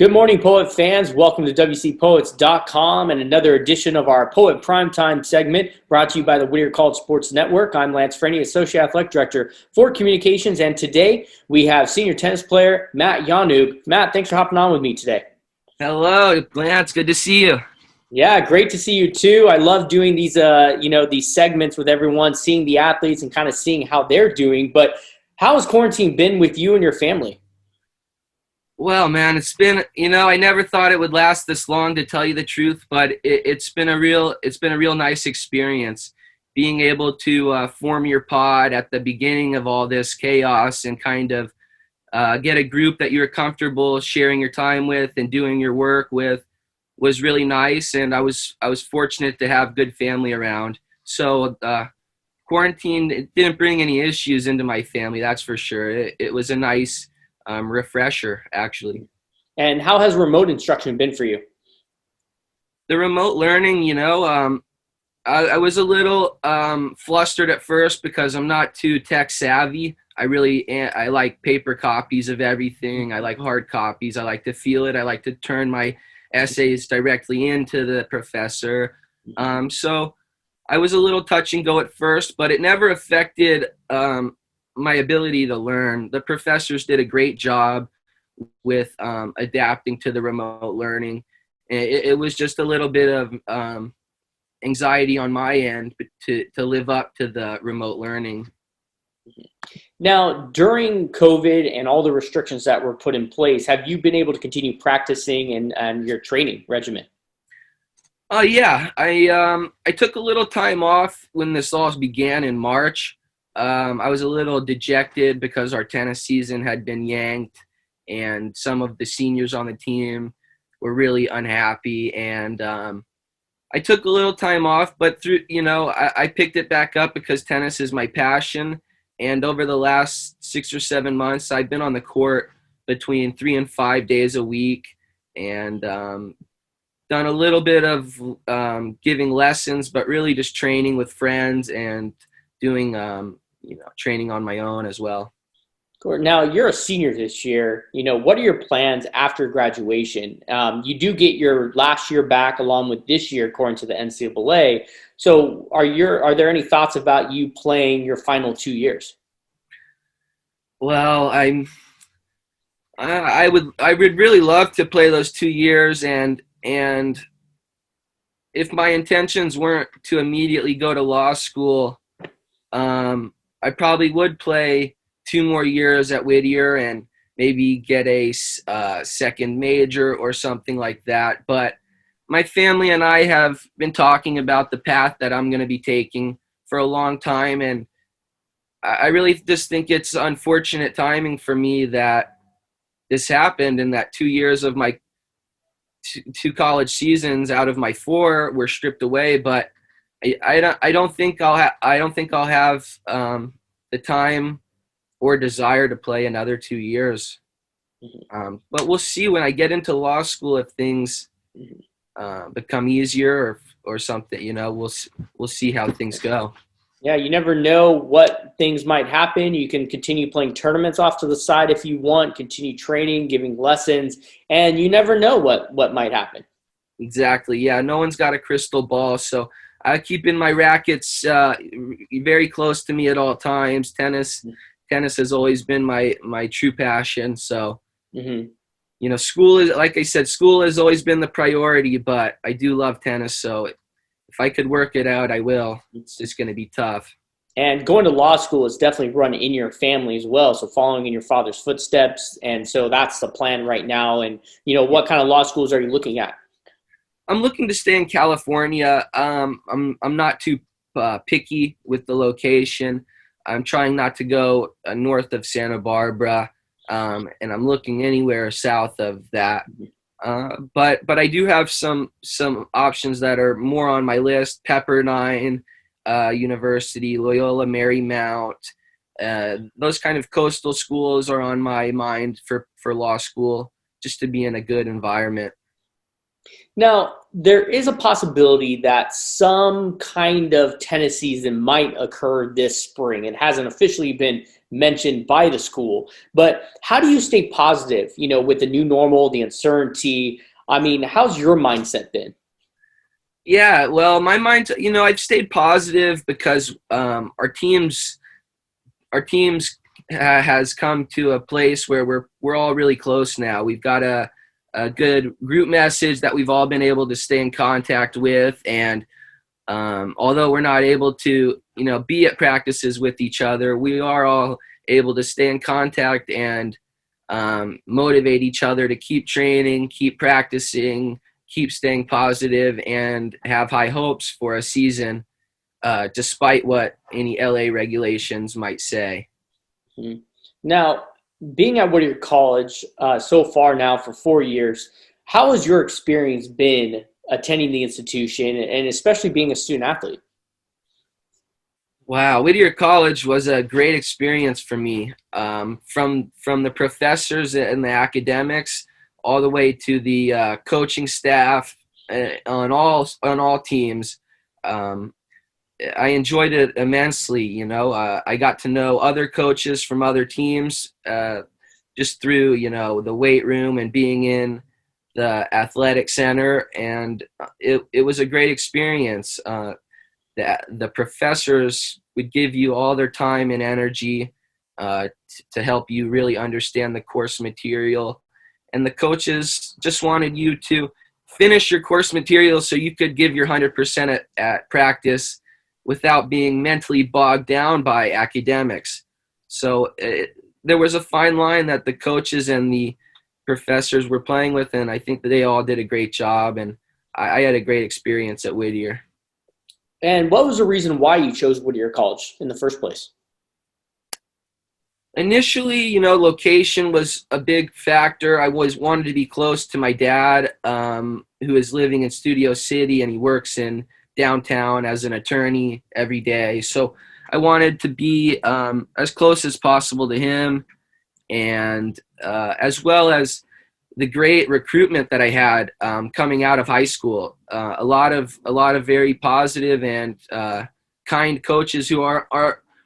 Good morning, Poet fans. Welcome to WCPoets.com and another edition of our Poet Primetime segment brought to you by the Whittier College Sports Network. I'm Lance Frenny, Associate Athletic Director for Communications, and today we have senior tennis player Matt Yanuck. Matt, thanks for hopping on with me today. Hello, Lance. Good to see you. Yeah, great to see you too. I love doing these, these segments with everyone, seeing the athletes and kind of seeing how they're doing. But how has quarantine been with you and your family? Well, man, it's been, I never thought it would last this long, to tell you the truth, but it's been a real nice experience being able to form your pod at the beginning of all this chaos and kind of get a group that you're comfortable sharing your time with and doing your work with was really nice. And I was fortunate to have good family around. So quarantine, it didn't bring any issues into my family, that's for sure. It was a nice refresher, actually. And how has remote instruction been for you? The remote learning, I was a little flustered at first because I'm not too tech savvy. I like paper copies of everything. I like hard copies. I like to feel it. I like to turn my essays directly into the professor. So I was a little touch and go at first, but it never affected my ability to learn. The professors did a great job with adapting to the remote learning. It was just a little bit of anxiety on my end to live up to the remote learning. Now, during COVID and all the restrictions that were put in place, have you been able to continue practicing and your training regimen? Yeah, I took a little time off when this all began in March. I was a little dejected because our tennis season had been yanked and some of the seniors on the team were really unhappy. And I took a little time off, but I picked it back up because tennis is my passion. And over the last 6 or 7 months, I've been on the court between 3 and 5 days a week and done a little bit of giving lessons, but really just training with friends and doing training on my own as well. Now, you're a senior this year. What are your plans after graduation? You do get your last year back along with this year, according to the NCAA. So are there any thoughts about you playing your final 2 years? Well, I would really love to play those 2 years, and if my intentions weren't to immediately go to law school, I probably would play 2 more years at Whittier and maybe get a second major or something like that. But my family and I have been talking about the path that I'm going to be taking for a long time, and I really just think it's unfortunate timing for me that this happened and that 2 years of my two college seasons out of my 4 were stripped away. But I don't think I'll have the time or desire to play another 2 years. But we'll see when I get into law school if things become easier or something. We'll see how things go. Yeah, you never know what things might happen. You can continue playing tournaments off to the side if you want, continue training, giving lessons, and you never know what might happen. Exactly. Yeah, no one's got a crystal ball, so I keep in my rackets very close to me at all times. Tennis has always been my true passion. So, school is, like I said, school has always been the priority, but I do love tennis. So if I could work it out, I will. It's just going to be tough. And going to law school is definitely run in your family as well. So following in your father's footsteps. And so that's the plan right now. And, what kind of law schools are you looking at? I'm looking to stay in California. I'm not too picky with the location. I'm trying not to go north of Santa Barbara, and I'm looking anywhere south of that. But I do have some options that are more on my list: Pepperdine University, Loyola Marymount. Those kind of coastal schools are on my mind for law school, just to be in a good environment. Now, there is a possibility that some kind of tennis season might occur this spring. It hasn't officially been mentioned by the school, but how do you stay positive, with the new normal, the uncertainty? I mean, how's your mindset been? Yeah, well, my mind, I've stayed positive because our teams has come to a place where we're all really close now. We've got a good group message that we've all been able to stay in contact with, and although we're not able to, be at practices with each other, we are all able to stay in contact and motivate each other to keep training, keep practicing, keep staying positive, and have high hopes for a season, despite what any LA regulations might say. Mhm. Now, being at Whittier College so far now for 4 years, how has your experience been attending the institution and especially being a student athlete? Wow, Whittier College was a great experience for me. From the professors and the academics, all the way to the coaching staff on all teams. Um, I enjoyed it immensely. I got to know other coaches from other teams just through the weight room and being in the athletic center, and it was a great experience. The professors would give you all their time and energy to help you really understand the course material, and the coaches just wanted you to finish your course material so you could give your 100% at practice without being mentally bogged down by academics. So there was a fine line that the coaches and the professors were playing with, and I think that they all did a great job, and I had a great experience at Whittier. And what was the reason why you chose Whittier College in the first place? Initially, location was a big factor. I always wanted to be close to my dad, who is living in Studio City, and he works in downtown as an attorney every day. So I wanted to be as close as possible to him, and as well as the great recruitment that I had coming out of high school. A lot of very positive and kind coaches who are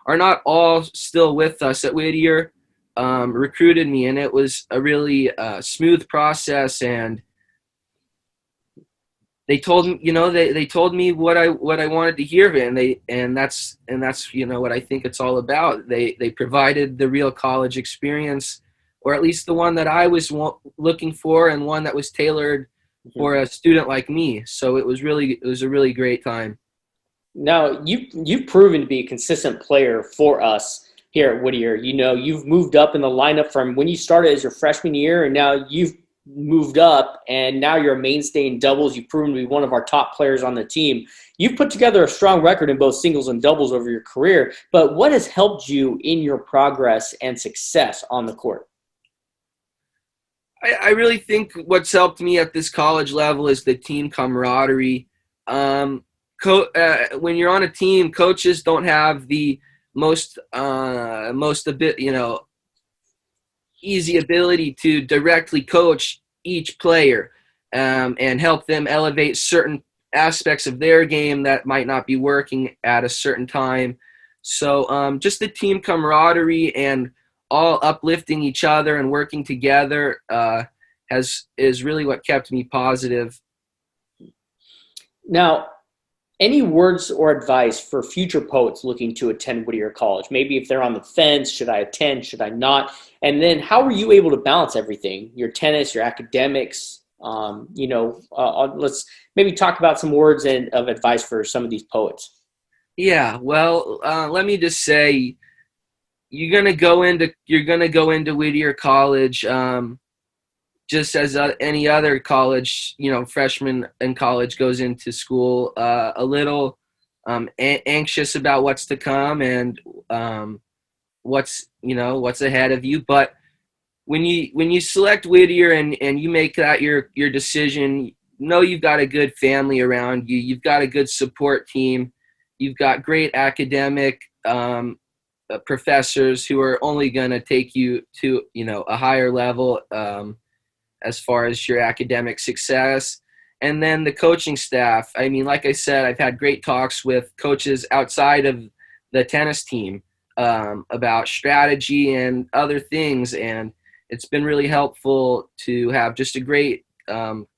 not all still with us at Whittier recruited me, and it was a really smooth process. And they told me, they told me what I wanted to hear, and that's what I think it's all about. They provided the real college experience, or at least the one that I was looking for, and one that was tailored Mhm. for a student like me. So it was a really great time. Now, you've proven to be a consistent player for us here at Whittier. You've moved up in the lineup from when you started as your freshman year, and now you've moved up, and now you're a mainstay in doubles. You've proven to be one of our top players on the team. You've put together a strong record in both singles and doubles over your career. But what has helped you in your progress and success on the court? I really think what's helped me at this college level is the team camaraderie. Um, when you're on a team, coaches don't have the most a bit easy ability to directly coach each player and help them elevate certain aspects of their game that might not be working at a certain time. So just the team camaraderie and all uplifting each other and working together has is really what kept me positive. Now, any words or advice for future poets looking to attend Whittier College? Maybe if they're on the fence, should I attend? Should I not? And then how were you able to balance everything? Your tennis, your academics. Let's maybe talk about some words of advice for some of these poets. Yeah, well, let me just say you're gonna go into Whittier College. Just as any other college, freshman in college goes into school, a little anxious about what's to come and what's ahead of you. But when you select Whittier and you make that your decision, know you've got a good family around you. You've got a good support team. You've got great academic professors who are only going to take you to a higher level. As far as your academic success. And then the coaching staff. I mean, like I said, I've had great talks with coaches outside of the tennis team about strategy and other things, and it's been really helpful to have just a great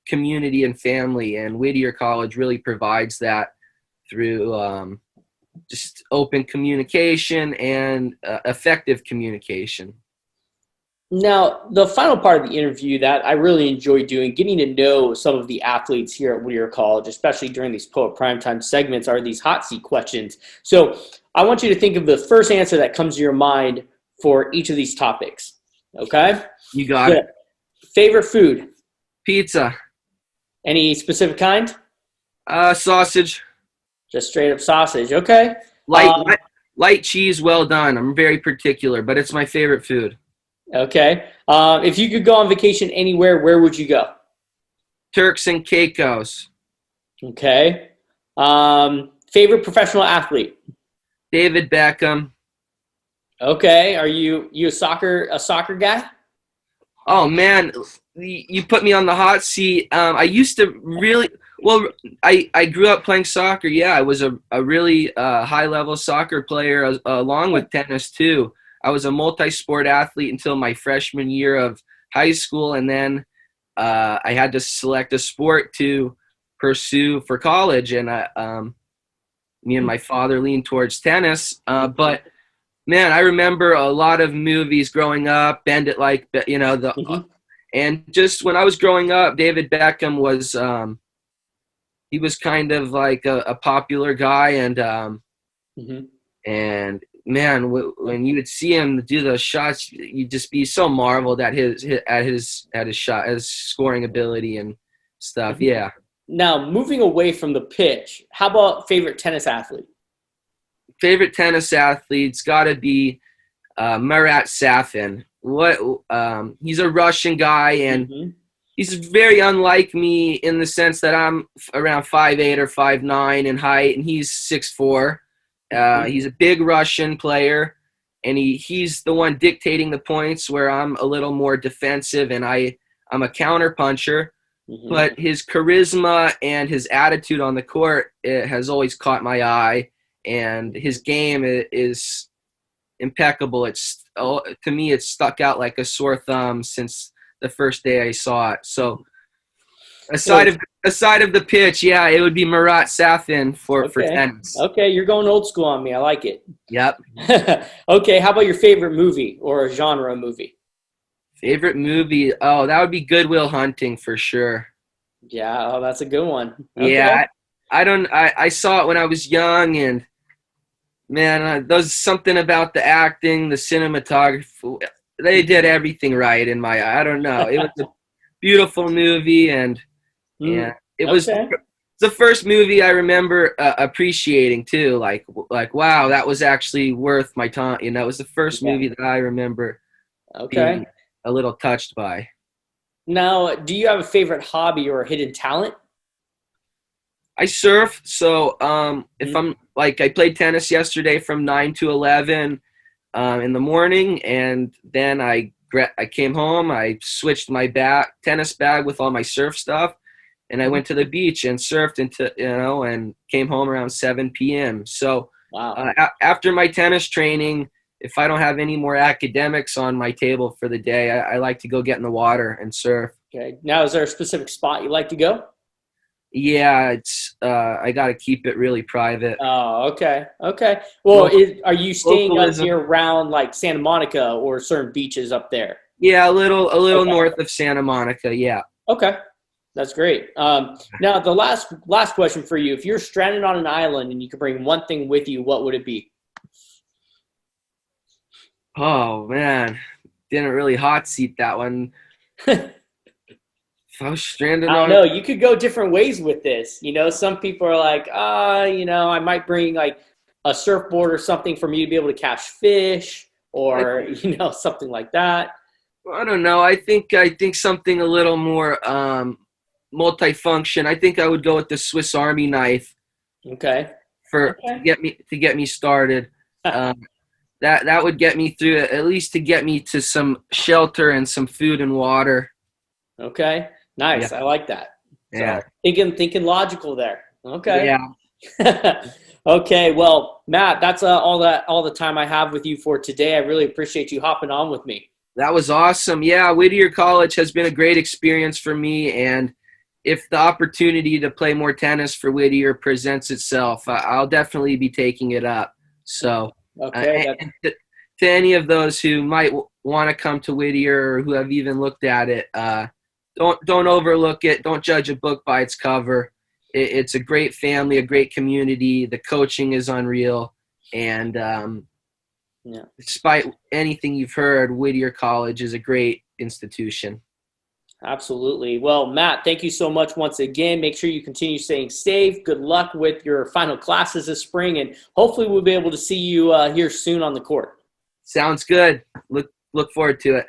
community and family. And Whittier College really provides that through just open communication and effective communication. Now, the final part of the interview that I really enjoy doing, getting to know some of the athletes here at Whittier College, especially during these Poet Primetime segments, are these hot seat questions. So I want you to think of the first answer that comes to your mind for each of these topics. Okay? You got it. Favorite food? Pizza. Any specific kind? Sausage. Just straight up sausage. Okay. Light cheese, well done. I'm very particular, but it's my favorite food. Okay. If you could go on vacation anywhere, where would you go? Turks and Caicos. Okay. Favorite professional athlete? David Beckham. Okay. Are you a soccer guy? Oh man, you put me on the hot seat. I used to really I grew up playing soccer. Yeah, I was a really high level soccer player along with tennis too. I was a multi-sport athlete until my freshman year of high school, and then I had to select a sport to pursue for college, and me and my father leaned towards tennis. But man, I remember a lot of movies growing up. Bend It Like, and just when I was growing up, David Beckham was he was kind of like a popular guy, and man, when you would see him do those shots, you'd just be so marveled at his shot, his scoring ability and stuff. Yeah. Now, moving away from the pitch, how about favorite tennis athlete? Favorite tennis athlete's got to be Marat Safin. He's a Russian guy, and he's very unlike me in the sense that I'm around 5'8" or 5'9" in height, and he's 6'4". He's a big Russian player, and he's the one dictating the points, where I'm a little more defensive, and I'm a counter puncher. But his charisma and his attitude on the court, it has always caught my eye, and his game is impeccable. To me, it's stuck out like a sore thumb since the first day I saw it. So aside of the pitch, yeah, it would be Marat Safin for tennis. Okay, you're going old school on me. I like it. Yep. Okay, how about your favorite movie or a genre movie? Favorite movie? Oh, that would be Good Will Hunting for sure. Yeah, oh, that's a good one. Okay. Yeah, I saw it when I was young, and man, there's something about the acting, the cinematography. They did everything right in my eye. I don't know. It was a beautiful movie, and yeah, it was the first movie I remember appreciating too. Like wow, that was actually worth my time. You know, it was the first movie that I remember being a little touched by. Now, do you have a favorite hobby or a hidden talent? I surf, so if I'm like, I played tennis yesterday from 9 to 11 in the morning, and then I came home, I switched my tennis bag with all my surf stuff, and I went to the beach and surfed and came home around 7 p.m. So after my tennis training, if I don't have any more academics on my table for the day, I like to go get in the water and surf. Okay. Now, is there a specific spot you like to go? Yeah, I got to keep it really private. Oh, okay. Okay. Well, are you staying up here around like Santa Monica or certain beaches up there? Yeah, a little north of Santa Monica. Yeah. Okay. That's great. Now, the last question for you: if you're stranded on an island and you could bring one thing with you, what would it be? Oh man, didn't really hot seat that one. If I was stranded, I don't know. You could go different ways with this. You know, some people are like, I might bring like a surfboard or something for me to be able to catch fish, or something like that. I don't know. I think something a little more multifunction. I think I would go with the Swiss Army knife. Okay. To get me started. That would get me through it, at least to get me to some shelter and some food and water. Okay. Nice. Yeah. I like that. Yeah. So thinking logical there. Okay. Yeah. Okay. Well, Matt, that's all the time I have with you for today. I really appreciate you hopping on with me. That was awesome. Yeah, Whittier College has been a great experience for me, and if the opportunity to play more tennis for Whittier presents itself, I'll definitely be taking it up. So, Okay. and to any of those who might want to come to Whittier or who have even looked at it, don't overlook it. Don't judge a book by its cover. It's a great family, a great community. The coaching is unreal, and Yeah. despite anything you've heard, Whittier College is a great institution. Absolutely. Well, Matt, thank you so much once again. Make sure you continue staying safe. Good luck with your final classes this spring, and hopefully we'll be able to see you here soon on the court. Sounds good. Look forward to it.